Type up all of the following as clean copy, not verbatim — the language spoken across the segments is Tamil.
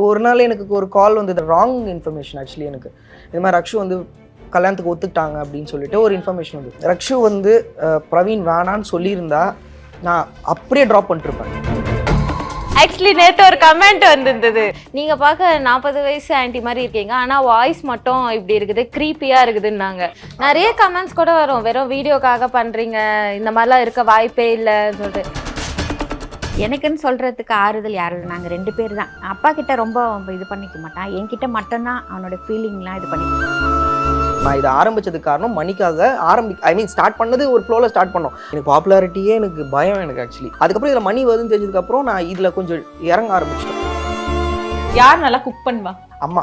ஒரு நாள் எனக்கு ஒரு கால் வந்தது, ராங் இன்ஃபர்மேஷன் ஆக்சுவலி. எனக்கு இது மாதிரி ரக்ஷு வந்து கல்யாணத்துக்கு ஒத்துக்கிட்டாங்க அப்படின்னு சொல்லிட்டு ஒரு இன்ஃபர்மேஷன் வந்து, ரக்ஷு வந்து பிரவீன் வேணான்னு சொல்லியிருந்தா நான் அப்படியே ட்ராப் பண்ணிட்டுருப்பேன். ஆக்சுவலி நேற்று ஒரு கமெண்ட் வந்திருந்தது, நீங்க பார்க்க 40 வயசு ஆன்டி மாதிரி இருக்கீங்க, ஆனா வாய்ஸ் மட்டும் இப்படி இருக்குது, க்ரீப்பியா இருக்குதுன்னாங்க. நிறைய கமெண்ட்ஸ் கூட வரும், வெறும் வீடியோக்காக பண்றீங்க, இந்த மாதிரிலாம் இருக்க வாய்ப்பே இல்லைன்னு சொல்லிட்டு. எனக்குன்னு சொல்கிறதுக்கு ஆறுதல் யாரும் இல்லை, நாங்கள் 2 பேர் தான். அப்பா கிட்ட ரொம்ப இது பண்ணிக்க மாட்டான், என்கிட்ட மட்டும்தான் அவனோட ஃபீலிங்லாம் இது பண்ணிக்க. நான் இதை ஆரம்பிச்சதுக்கு காரணம் மணிக்காக ஸ்டார்ட் பண்ணது ஒரு ஃப்ளோவில் ஸ்டார்ட் பண்ணோம். எனக்கு பாப்புலாரிட்டியே எனக்கு பயம் எனக்கு ஆக்சுவலி. அதுக்கப்புறம் இதில் மணி வருதுன்னு தெரிஞ்சதுக்கப்புறம் நான் இதில் கொஞ்சம் இறங்க ஆரம்பிச்சிட்டேன். யார் நல்லா குக் பண்ணுவா? அம்மா.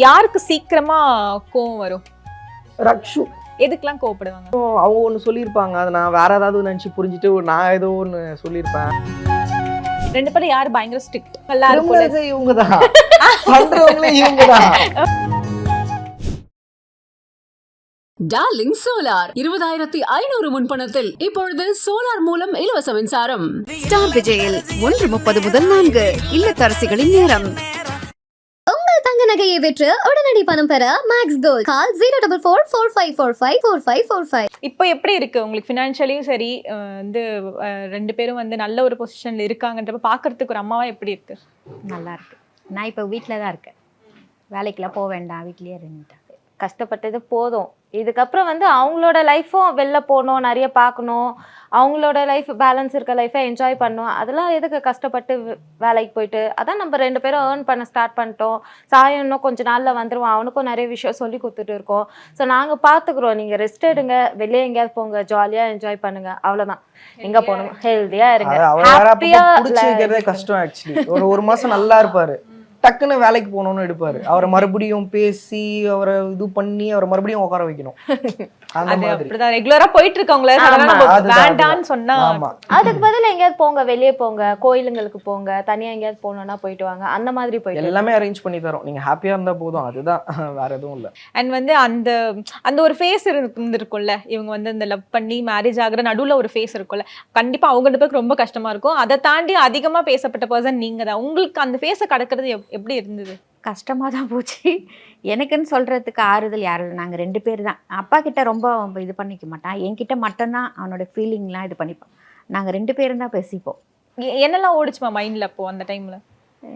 யாருக்கு சீக்கிரமா கோவம் வரும்? ரக்ஷு. எதுக்கெல்லாம் கோவப்படுவாங்க? அவங்க ஒன்று சொல்லியிருப்பாங்க, அதை நான் வேற ஏதாவது நினச்சி புரிஞ்சுட்டு நான் ஏதோ ஒன்று சொல்லியிருப்பேன். 2 பேரும் யார் பயங்கர ஸ்ட்ரிக்ட்? இவங்க தான் பண்றவங்களே இவங்க தான். டார்லிங் சோலார் 20,500 முன்பணத்தில் இப்பொழுது சோலார் மூலம் இலவச மின்சாரம். ஸ்டார் விஜயில் 1:30 முதல் 4 இல்லத்தரசிகளின் நேரம். உங்கள் தங்க நகையை விற்று உடனடி பணம் பெற மேக்ஸ் கோல்ட். கால் 04445454545. இப்போ எப்படி இருக்கு உங்களுக்கு ஃபினான்ஷியலியும் சரி, வந்து 2 பேரும் வந்து நல்ல ஒரு பொசிஷன்ல இருக்காங்கன்றப்ப பாக்குறதுக்கு ஒரு அம்மாவா எப்படி இருக்கு? நல்லா இருக்கு. நான் இப்போ வீட்டில் தான் இருக்கேன், வேலைக்கெல்லாம் போக வேண்டாம், வீட்லேயே இருந்துட்டேன். கஷ்டப்பட்டது போதும், இதுக்கப்புறம் வந்து அவங்களோட லைஃப்பும் வெளில போகணும், நிறைய பார்க்கணும், அவங்களோட லைஃப் பேலன்ஸ் இருக்க லைஃபை என்ஜாய் பண்ணணும். அதெல்லாம் எதுக்கு கஷ்டப்பட்டு வேலைக்கு போயிட்டு? அதான் நம்ம 2 பேரும் ஏர்ன் பண்ண ஸ்டார்ட் பண்ணிட்டோம். சாயம் இன்னும் கொஞ்சம் நாளில் வந்துடுவான், அவனுக்கும் நிறைய விஷயம் சொல்லி கொடுத்துட்டு இருக்கோம். ஸோ நாங்கள் பார்த்துக்குறோம், நீங்கள் ரெஸ்ட் எடுங்க, வெளியே எங்கேயாவது போங்க, ஜாலியாக என்ஜாய் பண்ணுங்க, அவ்வளோதான். எங்கே போகணும், ஹெல்த்தியாக இருங்க, பிடிச்சிக்கிறதே கஷ்டம் ஆக்சுவலி. ஒரு மாதம் நல்லா இருப்பாரு, டக்குன்னு வேலைக்கு போகணும்னு எடுப்பாரு. அவரை மறுபடியும் பேசி அவரை இது பண்ணி அவரை மறுபடியும் உட்கார வைக்கணும். ரெகுலரா போயிட்டு இருக்கவங்கள வேண்டான்னு சொன்னா அதுக்கு பதில் எங்கேயாவது போங்க, வெளியே போங்க, கோயிலுங்களுக்கு போங்க, தனியா எங்கேயாவது போகணும்னா போயிட்டு வாங்க, அந்த மாதிரி போயிட்டு எல்லாமே அரேஞ்ச் பண்ணி தரோம். நீங்க ஹாப்பியா இருந்தா போதும், அதுதான், வேற எதுவும் இல்லை. அண்ட் வந்து அந்த ஒரு ஃபேஸ் இருந்திருக்கும்ல, இவங்க வந்து இந்த லவ் பண்ணி மேரேஜ் ஆகுற நடுவுல ஒரு ஃபேஸ் இருக்கும்ல, கண்டிப்பா அவங்க 2 பேருக்கு ரொம்ப கஷ்டமா இருக்கும். அதை தாண்டி அதிகமா பேசப்பட்ட பர்சன் நீங்க தான். உங்களுக்கு அந்த ஃபேஸை கடக்கிறது எப்படி இருந்தது? கஷ்டமாக தான் போச்சு. எனக்குன்னு சொல்கிறதுக்கு ஆறுதல் யாரும் இல்லை, நாங்கள் 2 பேர் தான். அப்பா கிட்ட ரொம்ப இது பண்ணிக்க மாட்டான், என்கிட்ட மட்டும்தான் அவனோட ஃபீலிங்லாம் இது பண்ணிப்பான். நாங்கள் 2 பேரும் தான் பேசிப்போம். என்னெல்லாம் ஓடிச்சுமா மைண்டில் அப்போ அந்த டைமில்?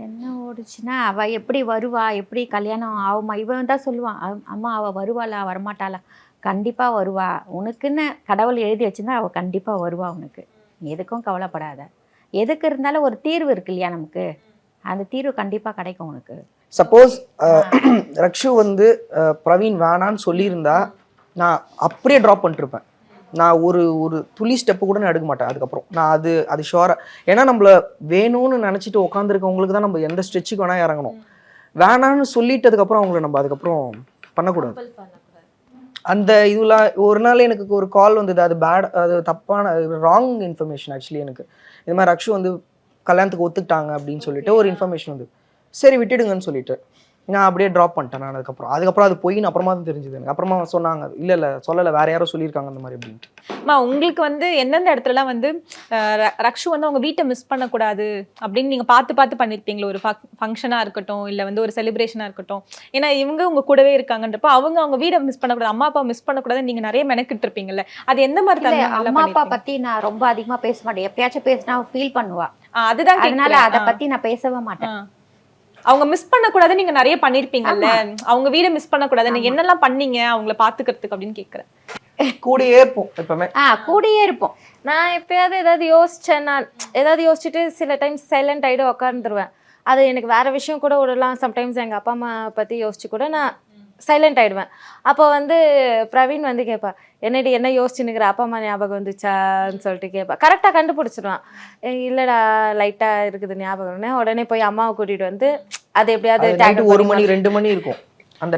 என்ன ஓடிச்சுன்னா, அவள் எப்படி வருவா, எப்படி கல்யாணம் ஆகுமா, இவன் தான் சொல்லுவான், அம்மா அவள் வருவாளா வரமாட்டாளா, கண்டிப்பாக வருவா, உனக்குன்னு கடவுள் எழுதி வச்சுருந்தா அவள் கண்டிப்பாக வருவா, உனக்கு எதுக்கும் கவலைப்படாத, எதுக்கு இருந்தாலும் ஒரு தீர்வு இருக்கு இல்லையா நமக்கு, அந்த தீர்வு கண்டிப்பாக கிடைக்கும் உனக்கு. சப்போஸ் ரக்ஷு வந்து பிரவீன் வேணான்னு சொல்லியிருந்தா நான் அப்படியே ட்ராப் பண்ணிட்டுருப்பேன். நான் ஒரு துளி ஸ்டெப்பு கூட நான் எடுக்க மாட்டேன். அதுக்கப்புறம் நான் அது ஷுவராக, ஏன்னா நம்மள வேணும்னு நினச்சிட்டு உட்காந்துருக்கவங்களுக்கு தான் நம்ம எந்த ஸ்ட்ரெச்சுக்கு வேணால் இறங்கணும். வேணான்னு சொல்லிட்டதுக்கப்புறம் அவங்கள நம்ம அதுக்கப்புறம் பண்ணக்கூடாது. அந்த இதில் ஒரு நாள் எனக்கு ஒரு கால் வந்தது, அது தப்பான ராங் இன்ஃபர்மேஷன் ஆக்சுவலி. எனக்கு இது மாதிரி ரக்ஷு வந்து கல்யாணத்துக்கு ஒத்துக்கிட்டாங்க அப்படின்னு சொல்லிட்டு ஒரு இன்ஃபர்மேஷன் வந்து, சரி விட்டுடுங்கன்னு சொல்லிட்டு நான் அப்படியே ட்ராப் பண்ணிட்டேன். நான் அதுக்கப்புறம் அது போயின்னு அப்புறமா தான் தெரிஞ்சுது எனக்கு. அப்புறமா சொன்னாங்க, இல்லை சொல்லலை, வேற யாரோ சொல்லியிருக்காங்க அந்த மாதிரி அப்படின்ட்டு. உங்களுக்கு வந்து எந்தெந்த இடத்துலலாம் வந்து ரக்ஷு வந்து அவங்க வீட்டை மிஸ் பண்ணக்கூடாது அப்படின்னு நீங்கள் பார்த்து பண்ணியிருப்பீங்களா? ஒரு ஃபங்க்ஷனாக இருக்கட்டும், இல்லை வந்து ஒரு செலிப்ரேஷனாக இருக்கட்டும், ஏன்னா இவங்க உங்க கூடவே இருக்காங்கன்றப்போ அவங்க வீடை மிஸ் பண்ணக்கூடாது, அம்மா அப்பா மிஸ் பண்ணக்கூடாதுன்னு நீங்கள் நிறைய மெனக்கிட்டு இருப்பீங்கல்ல, அது எந்த மாதிரி? அம்மா அப்பா பற்றி நான் ரொம்ப அதிகமாக பேச மாட்டேன், எப்பயாச்சும் பேசினா ஃபீல் பண்ணுவா, அதுதான். அதனால அதை பற்றி நான் பேசவே மாட்டேன். அவங்க மிஸ் பண்ணக்கூடாது, நீங்க நிறைய பண்ணிருப்பீங்கல்ல, அவங்க வீட மிஸ் பண்ணக்கூடாது, நீங்க என்னெல்லாம் பண்ணீங்க அவங்கள பாத்துக்கிறதுக்கு அப்படின்னு கேக்குறேன். கூடயே இருப்போம் எப்பவுமே. கூடயே இருப்போம். நான் எப்பயாவது ஏதாவது யோசிச்சுட்டு சில டைம்ஸ் சைலண்ட் ஆகிட்டு உட்காந்துருவேன். அது எனக்கு வேற விஷயம் கூட விடலாம். சம்டைம்ஸ் எங்கள் அப்பா அம்மா பற்றி யோசிச்சு கூட நான் சைலண்ட் ஆகிடுவேன். அப்போ வந்து பிரவீன் வந்து கேட்பா, என்னடி என்ன யோசிச்சுன்னுக்கிற, அப்பா அம்மா ஞாபகம் வந்துச்சான்னு சொல்லிட்டு கேட்பா. கரெக்டாக கண்டுபிடிச்சிடுவான், இல்லைடா லைட்டாக இருக்குது ஞாபகம்னு. உடனே போய் அம்மாவை கூட்டிகிட்டு வந்து அது எப்படியாவது 1 மணி 2 மணி இருக்கும் அந்த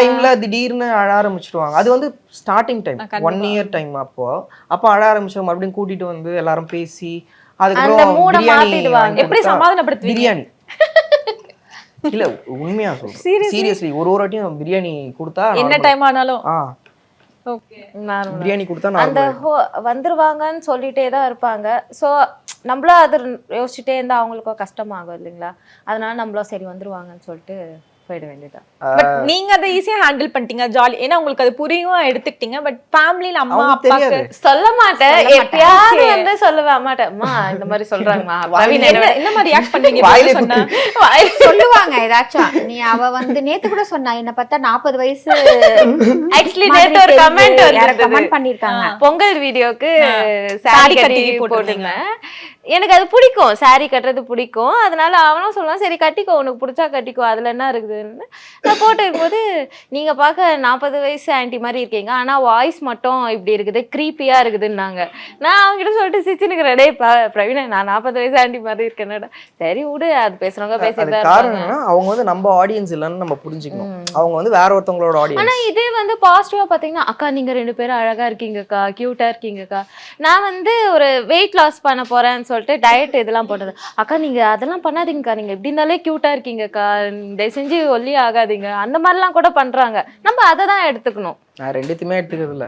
டைம்ல திடீர்னு அழ ஆரம்பிச்சிடுவாங்க. அது வந்து ஸ்டார்டிங் டைம் 1 இயர் டைம். அப்போ அழ ஆரம்பிச்சு மறுபடியும் கூட்டிட்டு வந்து எல்லாரும் பேசி அதுக்கப்புறம் எப்படி சமாதானப்படுத்து பிரியாணி இல்ல உண்மையா சொல்றேன், சீரியஸ்லி ஒரு வாட்டியும் பிரியாணி கொடுத்தா என்ன டைம் ஆனாலும் பிரியாணி கொடுத்தா அந்த வந்துருவாங்கன்னு சொல்லிட்டே தான் இருப்பாங்க. ஸோ நம்மளும் அது யோசிச்சுட்டே இருந்தால் அவங்களுக்கும் கஷ்டமாகும் இல்லைங்களா, அதனால நம்மளும் சரி வந்துருவாங்கன்னு சொல்லிட்டு போயிட வேண்டியதான். பட் நீங்க அதை ஈஸியா ஹேண்டில் பண்ணிட்டீங்க, ஜாலி, ஏன்னா உங்களுக்கு அது புரியும் எடுத்துக்கிட்டீங்க. பட் ஃபேமிலில அம்மா அவங்களுக்கு அப்பாக்கு தெரியாது. சொல்ல மாட்டேன், எப்பயாவது வந்து சொல்லுவேன் அம்மாட்ட, அம்மா இந்த மாதிரி சொல்றாங்கம்மா. பிரவீன் என்ன மாதிரி ரியாக்ட் பண்ணீங்க வாயிலே இப்ப சொன்னா? சொல்லுவாங்க ஏதாச்சும். நீ அவ வந்து நேத்து கூட சொன்னா, என்ன பார்த்தா 40 வயசு ஆக்சுவலி நேத்து ஒரு கமெண்ட் கமெண்ட் பண்ணிருக்காங்க. பொங்கல் வீடியோக்கு saree சாரி கட்டி கட்டி போட்டிருந்தீங்க. போட்டிருந்தேன். எனக்கு அது பிடிக்கும், சாரி கட்டுறது பிடிக்கும். அதனால அவனும் சொல்லுவான், சரி கட்டிக்கோ, உனக்கு பிடிச்சா கட்டிக்கோ, அதுல என்ன இருக்குதுன்னு. நான் போட்டு இருக்கும்போது, நீங்க பார்க்க 40 வயசு ஆன்ட்டி மாதிரி இருக்கீங்க, ஆனா வாய்ஸ் மட்டும் இப்படி இருக்குது, க்ரீப்பியா இருக்குதுன்னாங்க. நான் அவங்ககிட்ட சொல்லிட்டு சிரிச்சுனுக்கிறேன், டேய் பிரவீனா, நான் 40 வயசு ஆன்ட்டி மாதிரி இருக்கேன்டா. சரி விடு, அது பேசுறவங்க அது பேசிட்டு தான் காரணம் இருப்பாங்க. என்னன்னா, அவங்க வந்து நம்ம ஆடியன்ஸ் இல்லைன்னு நம்ம புரிஞ்சுக்கணும். அவங்க வந்து வேற ஒருத்தவங்களோட ஆனா ஆடியன்ஸ். இதே வந்து பாசிட்டிவா பாத்தீங்கன்னா, அக்கா நீங்க 2 பேரும் அழகா இருக்கீங்கக்கா, கியூட்டா இருக்கீங்கக்கா. நான் வந்து ஒரு வெயிட் லாஸ் பண்ண போறேன்னு சொல்லிட்டு டயட் இதெல்லாம் போட்டது. அக்கா நீங்க அதெல்லாம் பண்ணாதீங்கக்கா, நீங்க எப்படி இருந்தாலே கியூட்டா இருக்கீங்கக்கா, தயவு செஞ்சு ஒல்லி ஆகாதீங்க, அந்த மாதிரிலாம் கூட பண்றாங்க. நம்ம அதை தான் எடுத்துக்கணும். நான் ரெண்டுத்தையுமே எடுத்துக்கிறது இல்லை.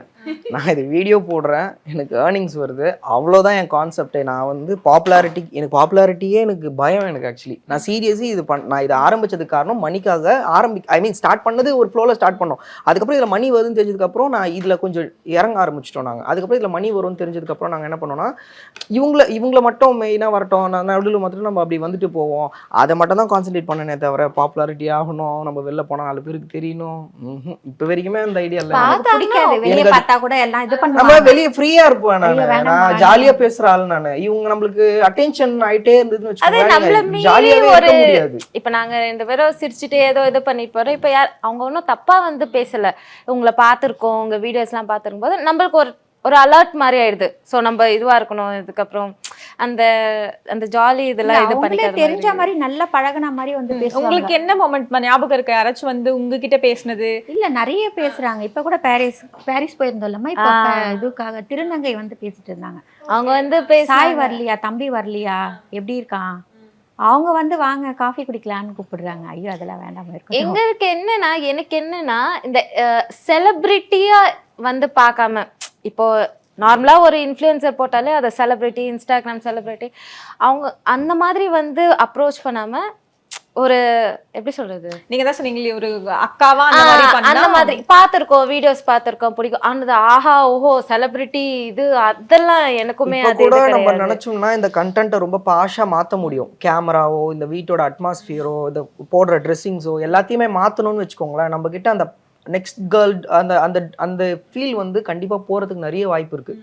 நான் இது வீடியோ போடுறேன், எனக்கு ஏர்னிங்ஸ் வருது, அவ்வளோதான் என் கான்செப்டே. நான் வந்து எனக்கு பாப்புலாரிட்டியே எனக்கு பயம். எனக்கு ஆக்சுவலி நான் சீரியஸி நான் இதை ஆரம்பிச்சதுக்கு காரணம் மணிக்காக. ஸ்டார்ட் பண்ணது ஒரு ஃப்ளோவில் ஸ்டார்ட் பண்ணோம். அதுக்கப்புறம் இதில் மணி வருதுன்னு தெரிஞ்சதுக்கப்புறம் நான் இதில் கொஞ்சம் இறங்க ஆரம்பிச்சிட்டோம் நாங்கள். அதுக்கப்புறம் இதில் மணி வரும்னு தெரிஞ்சதுக்கப்புறம் நாங்கள் என்ன பண்ணோம்னா, இவங்கள மட்டும் மெயினாக வரட்டும், நடுவில் மட்டும் நம்ம அப்படி வந்துட்டு போவோம், அதை மட்டும் தான் கான்சென்ட்ரேட் பண்ணனே தவிர பாப்புலாரிட்டி ஆகணும், நம்ம வெளில போனால் 4 பேருக்கு தெரியணும், இப்போ வரைக்குமே அந்த ஐடியா இல்லை. பிடிக்காது, வெளியே பார்த்தா கூட எல்லாம் இது நம்ம பண்ணுவாங்க. வெளியே ஃப்ரீயா இருப்பேன் நான் ஜாலியா பேசுற ஆள் நானு. இவங்க நம்மளுக்கு அட்டென்ஷன் ஆயிட்டே இருந்ததுன்னு அது நம்மள வச்சுக்கோங்க, மீறி ஜாலியாவே ஒரு இருக்க முடியாது. இப்ப நாங்க 2 பேரும் சிரிச்சுட்டு ஏதோ இது பண்ணிட்டு போறோம். இப்ப அவங்க ஒன்றும் தப்பா வந்து பேசல, உங்களை பார்த்துருக்கோம், உங்க வீடியோஸ் எல்லாம் பார்த்துருக்கும் போது நம்மளுக்கு ஒரு அலர்ட் மாதிரி ஆயிடுது. ஸோ நம்ம இதுவா இருக்கணும், இதுக்கப்புறம் அந்த அந்த ஜாலி இதெல்லாம் இது அவங்களே பண்ணிக்காத தெரிஞ்ச மாதிரி நல்லா பழகுன மாதிரி வந்து பேசுவாங்க. உங்களுக்கு என்ன மொமெண்ட் ஞாபகம் இருக்கு, யாராச்சும் வந்து உங்ககிட்ட பேசுனது? இல்ல நிறைய பேசுறாங்க. இப்ப கூட பாரிஸ் போயிருந்தோம் இல்லம்மா, இப்ப இதுக்காக திருநங்கை வந்து பேசிட்டு இருந்தாங்க. அவங்க வந்து சாய் வரலையா, தம்பி வரலையா, எப்படி இருக்கான், அவங்க வந்து வாங்க காஃபி குடிக்கலான்னு கூப்பிடுறாங்க. ஐயோ அதெல்லாம் வேண்டாம இருக்கும். எங்களுக்கு என்னன்னா, எனக்கு என்னன்னா, இந்த செலிபிரிட்டியா வந்து பார்க்காம, இப்போ நார்மலா ஒரு இன்ஃப்ளூயன்சர் போட்டாலே அதை செலிபிரிட்டி, இன்ஸ்டாகிராம் செலிபிரிட்டி, அவங்க அந்த மாதிரி வந்து அப்ரோச் பண்ணாம, ஒரு எப்படி சொல்றது, நீங்க தான் சொன்னீங்களே ஒரு அக்காவா அந்த மாதிரி பண்ணா, அந்த மாதிரி பார்த்திருக்கோம், வீடியோஸ் பார்த்திருக்கோம், பிடிக்கும். அந்த ஆஹா ஓஹோ செலிபிரிட்டி இது அதெல்லாம் எனக்குமே இப்ப அது கூட இது நம்ம கிடையாது. நினைச்சோம்னா இந்த கண்டென்ட்டை ரொம்ப பாஷா மாத்த முடியும். கேமராவோ, இந்த வீட்டோட அட்மாஸ்பியரோ, இந்த போடுற ட்ரெஸ்ஸிங்ஸோ எல்லாத்தையுமே மாத்தணும்னு வச்சுக்கோங்களேன். நம்ம கிட்ட அந்த நெக்ஸ்ட் கேர்ள் அந்த அந்த அந்த ஃபீல் வந்து கண்டிப்பா போறதுக்கு நிறைய வாய்ப்பு இருக்கு.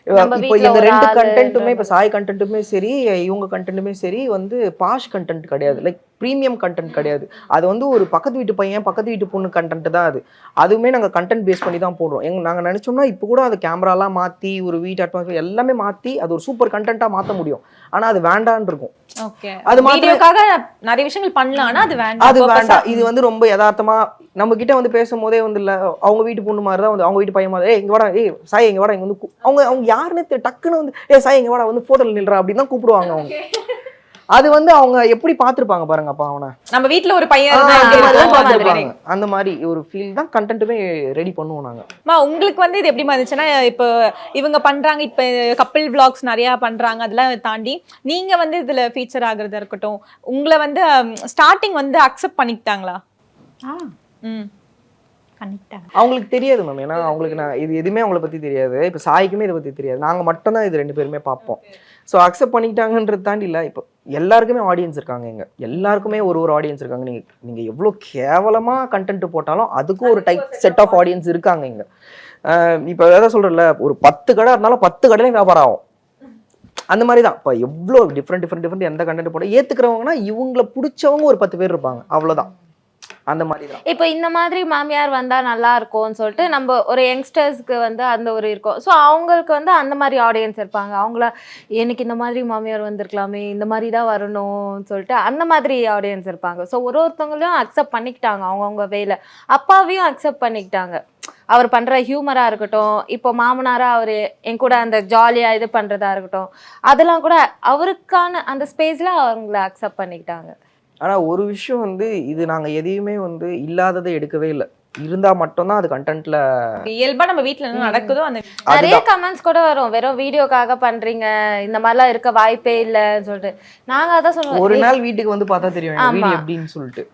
இப்போ இந்த 2 கண்டென்ட்டுமே, இப்போ சாய் கண்டென்ட்டுமே சரி, இவங்க கண்டென்ட்டுமே சரி வந்து பாஷ் கண்டென்ட் கிடையாது, லைக் ப்ரீமியம் கண்டென்ட் கிடையாது. அது வந்து ஒரு பக்கத்து வீட்டு பையன், பக்கத்து வீட்டு பொண்ணு கண்டென்ட் தான் அது. அதுவுமே நாங்கள் கண்டென்ட் பேஸ் பண்ணி தான் போடுறோம். நாங்கள் நினச்சோம்னா இப்போ கூட அது கேமராலாம் மாற்றி, ஒரு வீட்டு அட்மாஸ்பியர் எல்லாமே மாற்றி அது ஒரு சூப்பர் கண்டென்ட்டாக மாற்ற முடியும். ஆனால் அது வேண்டான்னு இருக்கும். ஓகே, அது வீடியோக்காக நிறைய விஷயங்கள் பண்ணலாம், ஆனா அது வேண்டாம். அது வேண்டாம். இது வந்து ரொம்ப யதார்த்தமா நம்ம கிட்ட வந்து பேசும்போதே வந்து இல்ல, அவங்க வீட்டு பொண்ணு மாதிரி தான் வந்து, அவங்க வீட்டு பையன் மாதிரி, இங்க வாடா, சாய் இங்க வாடா, இங்க வந்து அவங்க யாருன்னு டக்குன்னு வந்து சாய் இங்க வாடா வந்து போட்டோல நில்றா அப்படின்னு தான் கூப்பிடுவாங்க அவங்க. அது வந்து அவங்க எப்படி பார்த்திருப்பாங்க பாருங்க. அப்ப அவனை நம்ம வீட்ல ஒரு பையன் பார்த்திருப்பாங்க. அந்த மாதிரி ஒரு ஃபீல் தான் கண்டென்ட்டுமே ரெடி பண்ணுவோம் நாங்க. உங்களுக்கு வந்து இது எப்படி இருந்துச்சுன்னா, இப்போ இவங்க பண்றாங்க, இப்போ கப்பிள் vlogs நிறைய பண்றாங்க, அதெல்லாம் தாண்டி நீங்க வந்து இதுல ஃபீச்சர் ஆகுறதா இருக்கட்டும், உங்களை வந்து ஸ்டார்டிங் வந்து அக்செப்ட் பண்ணிக்கிட்டாங்களா? அவங்களுக்கு தெரியாது மேம். ஏன்னா அவங்களுக்கு இது எதுவுமே அவங்கள பத்தி தெரியாது. இப்போ சாய்க்குமே இதை பத்தி தெரியாது. நாங்க மட்டும் தான் இது 2 பேருமே பார்ப்போம். ஸோ அக்செப்ட் பண்ணிக்கிட்டாங்கன்றது தாண்டி இல்லை, இப்போ எல்லாருக்குமே ஆடியன்ஸ் இருக்காங்க. எல்லாருக்குமே ஒரு ஆடியன்ஸ் இருக்காங்க. நீங்க எவ்வளோ கேவலமா கண்டென்ட் போட்டாலும் அதுக்கும் ஒரு டைப் செட் ஆஃப் ஆடியன்ஸ் இருக்காங்க இங்க. இப்போ எதாவது சொல்றேன்ல, ஒரு 10 கடை இருந்தாலும் 10 கடையிலையும் வியாபாரம் ஆகும். அந்த மாதிரி தான். இப்போ எவ்வளோ டிஃப்ரெண்ட் எந்த கண்டென்ட் போட ஏத்துக்கிறவங்கன்னா இவங்களை பிடிச்சவங்க ஒரு 10 பேர் இருப்பாங்க, அவ்வளோதான். அந்த மாதிரி தான். இப்போ இந்த மாதிரி மாமியார் வந்தா நல்லா இருக்கும்னு சொல்லிட்டு நம்ம ஒரு யங்ஸ்டர்ஸ்க்கு வந்து அந்த ஒரு இருக்கும். ஸோ அவங்களுக்கு வந்து அந்த மாதிரி ஆடியன்ஸ் இருப்பாங்க. அவங்கள எனக்கு இந்த மாதிரி மாமியார் வந்திருக்கலாமே, இந்த மாதிரி தான் வரணும்னு சொல்லிட்டு அந்த மாதிரி ஆடியன்ஸ் இருப்பாங்க. ஸோ ஒருத்தவங்களையும் அக்செப்ட் பண்ணிக்கிட்டாங்க, அவங்கவுங்க வேலை. அப்பாவையும் அக்செப்ட் பண்ணிக்கிட்டாங்க. அவர் பண்ற ஹியூமரா இருக்கட்டும், இப்போ மாமனாரா அவர் என் கூட அந்த ஜாலியா இது பண்றதா இருக்கட்டும், அதெல்லாம் கூட அவருக்கான அந்த ஸ்பேஸ்ல அவங்கள அக்செப்ட் பண்ணிக்கிட்டாங்க. ஆனால் ஒரு விஷயம் வந்து, இது நாங்கள் எதையுமே வந்து இல்லாததை எடுக்கவே இல்லை. இருந்தா மட்டும்தான் அது கண்டென்ட்ல. இயல்பா நம்ம வீட்ல என்ன நடக்குதோ அந்த நிறைய கமெண்ட்ஸ் கூட வரும், வெறும் வீடியோக்காக பண்றீங்க, இந்த மாதிரிலாம் இருக்க வாய்ப்பே இல்லைன்னு சொல்லிட்டு. நாங்க அதான் ஒரு சொல்லுவோம், நாள் வீட்டுக்கு வந்து பார்த்தா தெரியும் எங்க வீடு ஆமா. எப்படின்னு சொல்லிட்டு.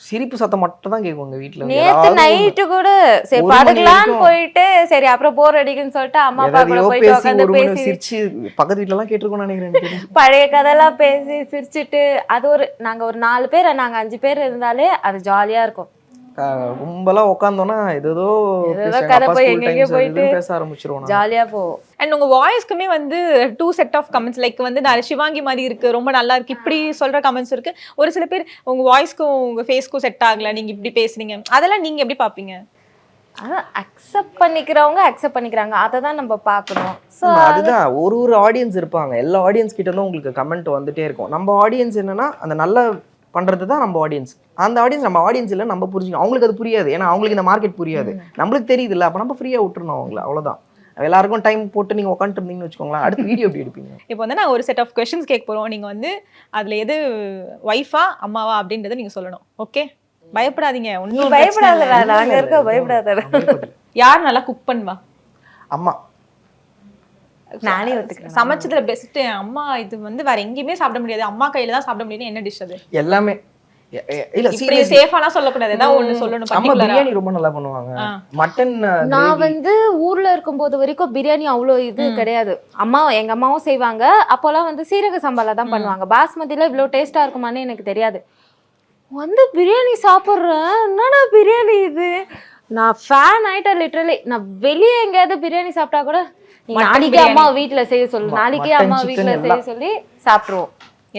சிரிப்பு சத்தம் மட்டும் தான் கேட்கும் எங்க வீட்டுல. நேத்து நைட்டு கூட சரி ஒரு மணி படுக்கலான்னு வரைக்கும் போயிட்டு சரி அப்புறம் போர் அடிக்குன்னு சொல்லிட்டு அம்மா அப்பா கூட எதையோ போயிட்டு பேசி உட்காந்து ஒரு மணி பேசி சிரிச்சு பக்கத்து வீட்டுல எல்லாம் கேட்டிருக்கோம் நினைக்கிறேன் எனக்கு தெரிஞ்சு. பழைய கதையெல்லாம் பேசி சிரிச்சுட்டு அது நாங்க ஒரு 4 பேர், நாங்க 5 பேர் இருந்தாலே அது ஜாலியா இருக்கும். கும்பலா உட்காந்தோம்னா ஏதோ கதை போய் எங்கெங்கயோ போயிட்டு பேச ஆரம்பிச்சிருவோம். ஜாலியா போவோம். அண்ட் உங்க வாய்ஸ்க்குமே வந்து 2 செட் ஆஃப் கமெண்ட்ஸ், லைக் வந்து நான் சிவாங்கி மாதிரி இருக்கு, ரொம்ப நல்லா இருக்கு, இப்படி சொல்ற கமெண்ட்ஸ் இருக்கு. ஒரு சில பேர் உங்க வாய்ஸ்க்கும் உங்க ஃபேஸ்க்கும் செட் ஆகல, நீங்க இப்படி பேசுறீங்க, அதெல்லாம் நீங்க எப்படி பாப்பீங்க? அதான் அக்செப்ட் பண்ணிக்கிறவங்க அக்செப்ட் பண்ணிக்கிறாங்க, அதை தான் நம்ம பார்க்கணும். ஸோ அதுதான் ஒரு ஆடியன்ஸ் இருப்பாங்க. எல்லா ஆடியன்ஸ் கிட்ட இருந்தும் உங்களுக்கு கமெண்ட் வந்துட்டே இருக்கும். நம்ம ஆடியன்ஸ் என்னன்னா அந்த நல்ல பண்றது தான் நம்ம ஆடியன்ஸ். அந்த ஆடியன்ஸ் நம்ம ஆடியன்ஸ் இல்லை, நம்ம புரிஞ்சுக்கணும். அவங்களுக்கு அது புரியாது, ஏன்னா அவங்களுக்கு இந்த மார்க்கெட் புரியாது. நம்மளுக்கு தெரியுது இல்லை, அப்போ நம்ம ஃப்ரீயா விட்டுறணும் அவங்கள, அவ்வளவுதான். எல்லாருக்கும் டைம் போட்டு நீங்க உட்காந்துட்டு இருந்தீங்கன்னு வச்சுக்கோங்களேன், அடுத்து வீடியோ எப்படி எடுப்பீங்க? இப்போ வந்து நான் ஒரு செட் ஆஃப் கொஸ்டின்ஸ் கேட்க போறோம், நீங்க வந்து அதுல எது ஒய்ஃபா அம்மாவா அப்படின்றத நீங்க சொல்லணும். ஓகே, பயப்படாதீங்க, நீ ஒன்றும் பயப்படாதடா, நாங்க இருக்க பயப்படாதடா. யார் நல்லா குக் பண்ணுவா? அம்மா. நானே ஒத்துக்கிறேன். சமைச்சதுல பெஸ்ட் அம்மா, இது வந்து வேற எங்கேயுமே சாப்பிட முடியாது, அம்மா கையில தான் சாப்பிட முடியாது, என்ன டிஷ் அது? எல்லாமே இல்ல இப்படி சீரியஸ். சேஃபாலாம் சொல்லக்கூடாது, ஏதாவது ஒண்ணு சொல்லணும். அம்மா particular-ஆ. பிரியாணி ரொம்ப நல்லா பண்ணுவாங்க. மட்டன் நான் வந்து ஊர்ல இருக்கும்போது வரைக்கும் பிரியாணி அவ்வளோ இது கிடையாது. எங்க அம்மாவும் செய்வாங்க. அப்போல்லாம் வந்து சீரக சம்பாலா தான் பண்ணுவாங்க. பாஸ்மதியில இவ்வளோ டேஸ்டா இருக்குமான்னு எனக்கு தெரியாது. வந்து பிரியாணி சாப்பிட்றேன், என்னடா பிரியாணி இது, நான் ஃபேன் ஆயிட்டேன் லிட்டரலி. நான் வெளியே எங்கேயாவது பிரியாணி சாப்பிட்டா கூட நாளைக்கே அம்மா வீட்டுல செய்ய சொல்லு, நாளைக்கே அம்மா வீட்டுல செய்ய சொல்லி சாப்பிட்ருவோம்.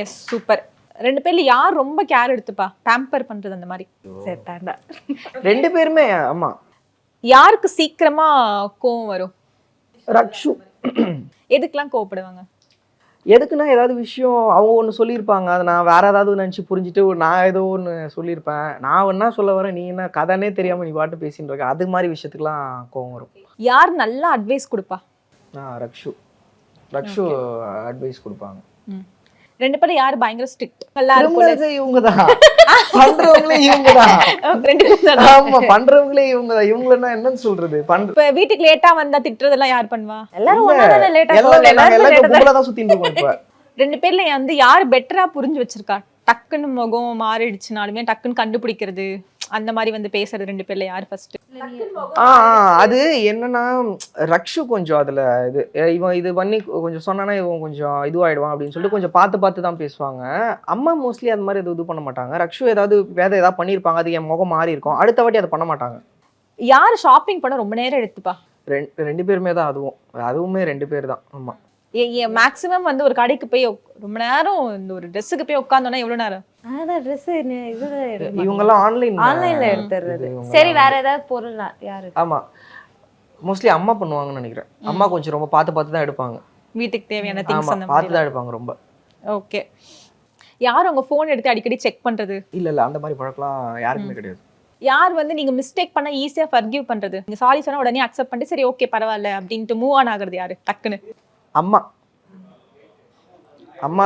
S, super. 2 பேர்ல யார் ரொம்ப கேர் எடுத்துப்பா, பேம்பர் பண்றது அந்த மாதிரி? செத்தாண்டா. 2 பேருமே. அம்மா. யாருக்கு சீக்கிரமா கோவம் வரும்? ரக்ஷு. எதுக்கெல்லாம் கோவப்படுவாங்க? எதுக்குன்னா ஏதாவது விஷயம் அவங்க ஒன்று சொல்லியிருப்பாங்க, அதை நான் வேற ஏதாவது நினச்சி புரிஞ்சுட்டு நான் ஏதோ ஒன்று சொல்லியிருப்பேன். நான் என்ன சொல்ல வரேன், நீ என்ன கதைனே தெரியாம நீ பாட்டு பேசின்னு இருக்க, அது மாதிரி விஷயத்துக்குலாம் கோவம் வரும். யார் நல்லா அட்வைஸ் கொடுப்பா? ரக்ஷு அட்வைஸ் கொடுப்பாங்க. 2 பேர்ல யார் பயங்கர ஸ்ட்ரிக்ட்? இவங்கதான் பண்றவங்களே, இவங்கதான். 2 பேரும் ஆமா, பண்றவங்களே இவங்கதான். இவங்களன்னா என்னன்னு சொல்றது? இப்ப வீட்டுக்கு லேட்டா வந்தா திட்டுறதெல்லாம் யார் பண்ணுவா? எல்லாரும் ஒண்ணாதானே லேட்டா எல்லாரும் கும்பலா தான் சுத்திட்டு இருக்கோம் இப்ப. 2 பேர்ல வந்து யார் பெட்டரா புரிஞ்சு வச்சிருக்கா? டக்குன்னு முகம் மாறிடுச்சுனாலுமே டக்குன்னு கண்டுபிடிக்கிறது, அந்த மாதிரி வந்து பேசுறது 2 பேர்ல யார் ஃபர்ஸ்ட்? அது என்னன்னா ரக்ஷு கொஞ்சம் அதுல இவன் இது பண்ணி கொஞ்சம் சொன்னானா இவன் கொஞ்சம் இதுவாயிடுவான் அப்படின்னு சொல்லிட்டு கொஞ்சம் பார்த்து தான் பேசுவாங்க. அம்மா மோஸ்ட்லி அது மாதிரி இது பண்ண மாட்டாங்க. ரக்ஷு ஏதாவது ஏதாவது பண்ணியிருப்பாங்க, அது என் முகம் மாறி இருக்கும், அடுத்த வாட்டி அதை பண்ண மாட்டாங்க. யார் ஷாப்பிங் பண்ண ரொம்ப நேரம் எடுத்துப்பா? 2 பேருமே தான். அதுவுமே 2 பேர் தான். ஆமா. மேக்ஸிமம் வந்து ஒரு கடைக்கு போய் ரொம்ப நேரம் இந்த ஒரு ட்ரெஸ்ஸுக்கு போய் உட்கார்ந்தோம்னா எவ்வளவு நேரம்? அதான் ட்ரெஸ் இவங்க எல்லாம் ஆன்லைன்ல எடுத்துறது. சரி, வேற ஏதாவது பொருள் யாரு? ஆமா, மோஸ்ட்லி அம்மா பண்ணுவாங்கன்னு நினைக்கிறேன். அம்மா கொஞ்சம் ரொம்ப பார்த்து தான் எடுப்பாங்க. வீட்டுக்கு தேவையான திங்ஸ் அந்த பார்த்து தான் எடுப்பாங்க ரொம்ப. ஓகே. யார் உங்க போன் எடுத்து அடிக்கடி செக் பண்றது? இல்ல அந்த மாதிரி பழக்கலாம் யாருக்குமே கிடையாது. யார் வந்து நீங்க மிஸ்டேக் பண்ணா ஈஸியா ஃபர்கிவ் பண்றது? நீங்க சாரி சொன்னா உடனே அக்செப்ட் பண்ணிட்டு சரி ஓகே பரவாயில்ல அப்படின்ட்டு மூவ் ஆன் ஆகுறது யாரு டக்குன்னு? அம்மா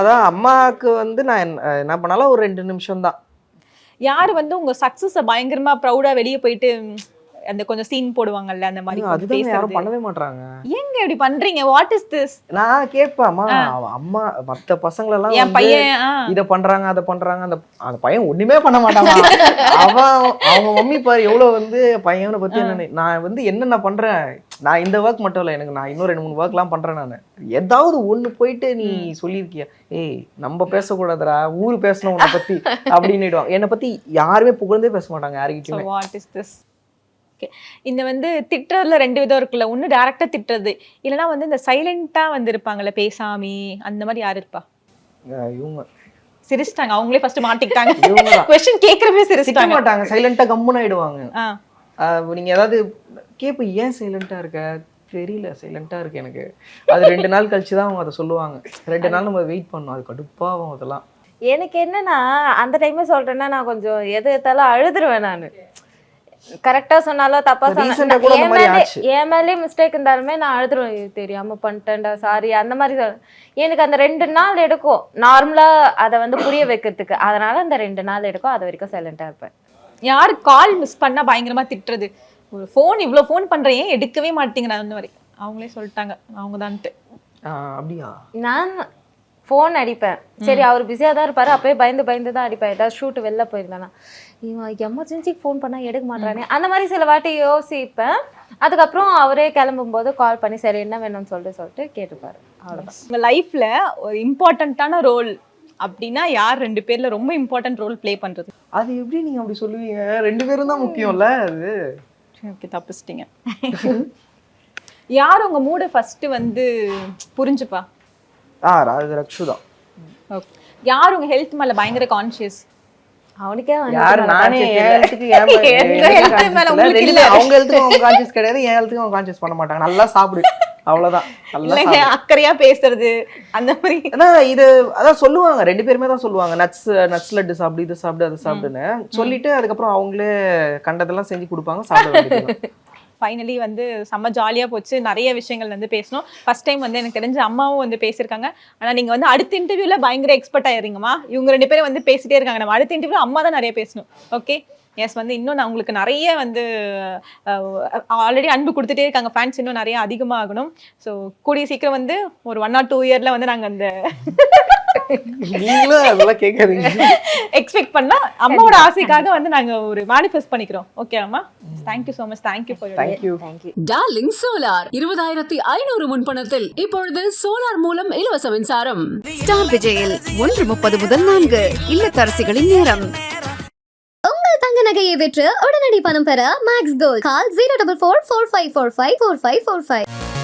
தான். அம்மாவுக்கு வந்து நான் என்ன பண்ணாலும் ஒரு 2 நிமிஷம் தான். யார் வந்து உங்க சக்சஸ பயங்கரமா ப்ரௌடா வெளியே போயிட்டு அந்த கொஞ்சம் சீன் போடுவாங்கல்ல, அந்த மாதிரி அதுதான் யாரும் பண்ணவே மாட்டாங்க. ஏங்க இப்படி பண்றீங்க? What is this? நான் கேட்பேன், அம்மா மத்த பசங்க எல்லாம் என் பையன் இத பண்றாங்க அத பண்றாங்க, அந்த பையன் ஒண்ணுமே பண்ண மாட்டாங்க. அவங்க மம்மி பாரு எவ்வளவு வந்து பையனை பத்தி என்ன, நான் வந்து என்னென்ன பண்றேன், நான் இந்த ஒர்க் மட்டும் இல்ல, எனக்கு நான் இன்னும் 2-3 ஒர்க் எல்லாம் பண்றேன். நான் ஏதாவது ஒண்ணு போயிட்டு நீ சொல்லியிருக்கியா, ஏய் நம்ம பேசக்கூடாதுடா, ஊரு பேசணும் உன்னை பத்தி அப்படின்னுடுவாங்க. என்னை பத்தி யாருமே புகழ்ந்தே பேச மாட்டாங்க யாருக்கிட்டயுமே. What is this? ஓகே. இந்த வந்து திட்டுறதுல 2 விதம் இருக்குல்ல, ஒண்ணு டைரக்டா திட்டுறது, இல்லைன்னா வந்து இந்த சைலண்டா வந்து இருப்பாங்கல்ல பேசாமி, அந்த மாதிரி யாரு இருப்பா? இவங்க சிரிச்சிட்டாங்க, அவங்களே ஃபர்ஸ்ட் மாட்டிக்கிட்டாங்க. இவங்கதான். क्वेश्चन கேக்குறவே திட்ட சிரிச்சிட்டாங்க. மாட்டாங்க, சைலண்டா கம்முன்னு ஆயிடுவாங்க. நீங்க ஏதாவது கேப்ப ஏன் சைலண்டா இருக்க, தெரியல சைலண்டா இருக்கு எனக்கு. அது 2 நாள் கழிச்சு தான் அவங்க அதை சொல்லுவாங்க. 2 நாள் நம்ம வெயிட் பண்ணணும், அது கடுப்பாகும் அதெல்லாம். எனக்கு என்னன்னா அந்த டைம்ல சொல்றேன்னா நான் கொஞ்சம் எது எடுத்தாலும் அழுதுருவேன். நான் கரெக்டா சொன்னாலும் தப்பா சொன்னாலும் என் மேலே மிஸ்டேக் இருந்தாலுமே நான் அழுதுருவேன். தெரியாம பண்ணிட்டேன்டா சாரி அந்த மாதிரி எனக்கு அந்த 2 நாள் எடுக்கும் நார்மலா அதை வந்து புரிய வைக்கிறதுக்கு. அதனால அந்த 2 நாள் எடுக்கும், அது வரைக்கும் சைலண்டா இருப்பேன். யார் கால் மிஸ் பண்ணா பயங்கரமா திட்டுறது, ஒரு ஃபோன் இவ்வளோ ஃபோன் பண்றேன் ஏன் எடுக்கவே மாட்டேங்கிறேன் அந்த மாதிரி அவங்களே சொல்லிட்டாங்க அவங்க தான்ட்டு. அப்படியா? நான் ஃபோன் அடிப்பேன், சரி அவர் பிஸியாக தான் இருப்பாரு, அப்பயே பயந்து தான் அடிப்பேன். ஏதாவது ஷூட் வெளில போயிருந்தானா இவன் எமர்ஜென்சிக்கு ஃபோன் பண்ணால் எடுக்க மாட்டானே அந்த மாதிரி சில வாட்டி யோசிப்பேன். அதுக்கப்புறம் அவரே கிளம்பும்போது கால் பண்ணி சரி என்ன வேணும்னு சொல்லிட்டு கேட்டுப்பாரு. அவ்வளோதான். உங்க லைஃப்ல ஒரு இம்பார்ட்டண்ட்டான ரோல் அப்படின்னா யார் 2 பேர்ல ரொம்ப இம்பார்ட்டன்ட் ரோல் ப்ளே பண்றது? அது எப்படி நீங்க அப்படி சொல்லுவீங்க? 2 பேரும் தான் முக்கியம்ல அது. ஓகே, தப்பிச்சிட்டீங்க. யார் உங்க மூட ஃபர்ஸ்ட் வந்து புரிஞ்சுப்பா? அது ரக்ஷு தான். ஓகே. யார் உங்க ஹெல்த் மேல பயங்கர கான்ஷியஸ்? அவனுக்கே யார்? நானே என் ஹெல்த்துக்கு அவங்க ஹெல்த்துக்கு அவங்க கான்சியஸ் கிடையாது, என் ஹெல்த்துக்கு அவங்க கான்சியஸ் பண்ண மாட்டாங்க. நல்லா சாப்பிடு அவ்வளவுதான். இல்லைங்க, அக்கறையா பேசுறது அந்த மாதிரி. ஆனா இது அதான் சொல்லுவாங்க, 2 பேருமே தான் சொல்லுவாங்க, நட்ஸ் லட்டு சாப்பிடு, இது சாப்பிடு, அது சாப்பிடுன்னு சொல்லிட்டு அதுக்கப்புறம் அவங்களே கண்டதெல்லாம் செஞ்சு கொடுப்பாங்க, சாப்பிட வேண்டியது. ஃபைனலி வந்து செம்ம ஜாலியாக போச்சு. நிறைய விஷயங்கள் வந்து பேசணும். ஃபர்ஸ்ட் டைம் வந்து எனக்கு தெரிஞ்ச அம்மாவும் வந்து பேசியிருக்காங்க. ஆனால் நீங்கள் வந்து அடுத்த இன்டர்வியூவில் பயங்கர எக்ஸ்பர்ட் ஆயிருங்கம்மா. இவங்க 2 பேரும் வந்து பேசிட்டே இருக்காங்க. நம்ம அடுத்த இன்டர்வியூ அம்மா தான் நிறைய பேசணும். Okay, yes. வந்து இன்னும் நான் உங்களுக்கு நிறைய வந்து ஆல்ரெடி அன்பு கொடுத்துட்டே இருக்காங்க ஃபேன்ஸ், இன்னும் நிறைய அதிகமாகணும். ஸோ கூடிய சீக்கிரம் வந்து ஒரு 1 or 2 இயர்ல வந்து நாங்கள் அந்த நீங்களும் அதெல்லாம் கேட்காதீங்க, எக்ஸ்பெக்ட் பண்ணா அம்மாவோட ஆசைக்காக வந்து நாங்க ஒரு மேனிஃபெஸ்ட் பண்ணிக்கிறோம். ஓகே அம்மா, thank you so much. Thank you for your thank you. Darling solar 20,500 முன்பணத்தில் இப்பொழுது சோலார் மூலம் இலவச மின்சாரம். ஸ்டார் விஜயில் 1:30 முதல் 4 இல்லத்தரசிகளின் நேரம். உங்கள் தங்க நகையை விற்று உடனடி பணம் பெற மேக்ஸ் கோல்ட். கால் 04445454545.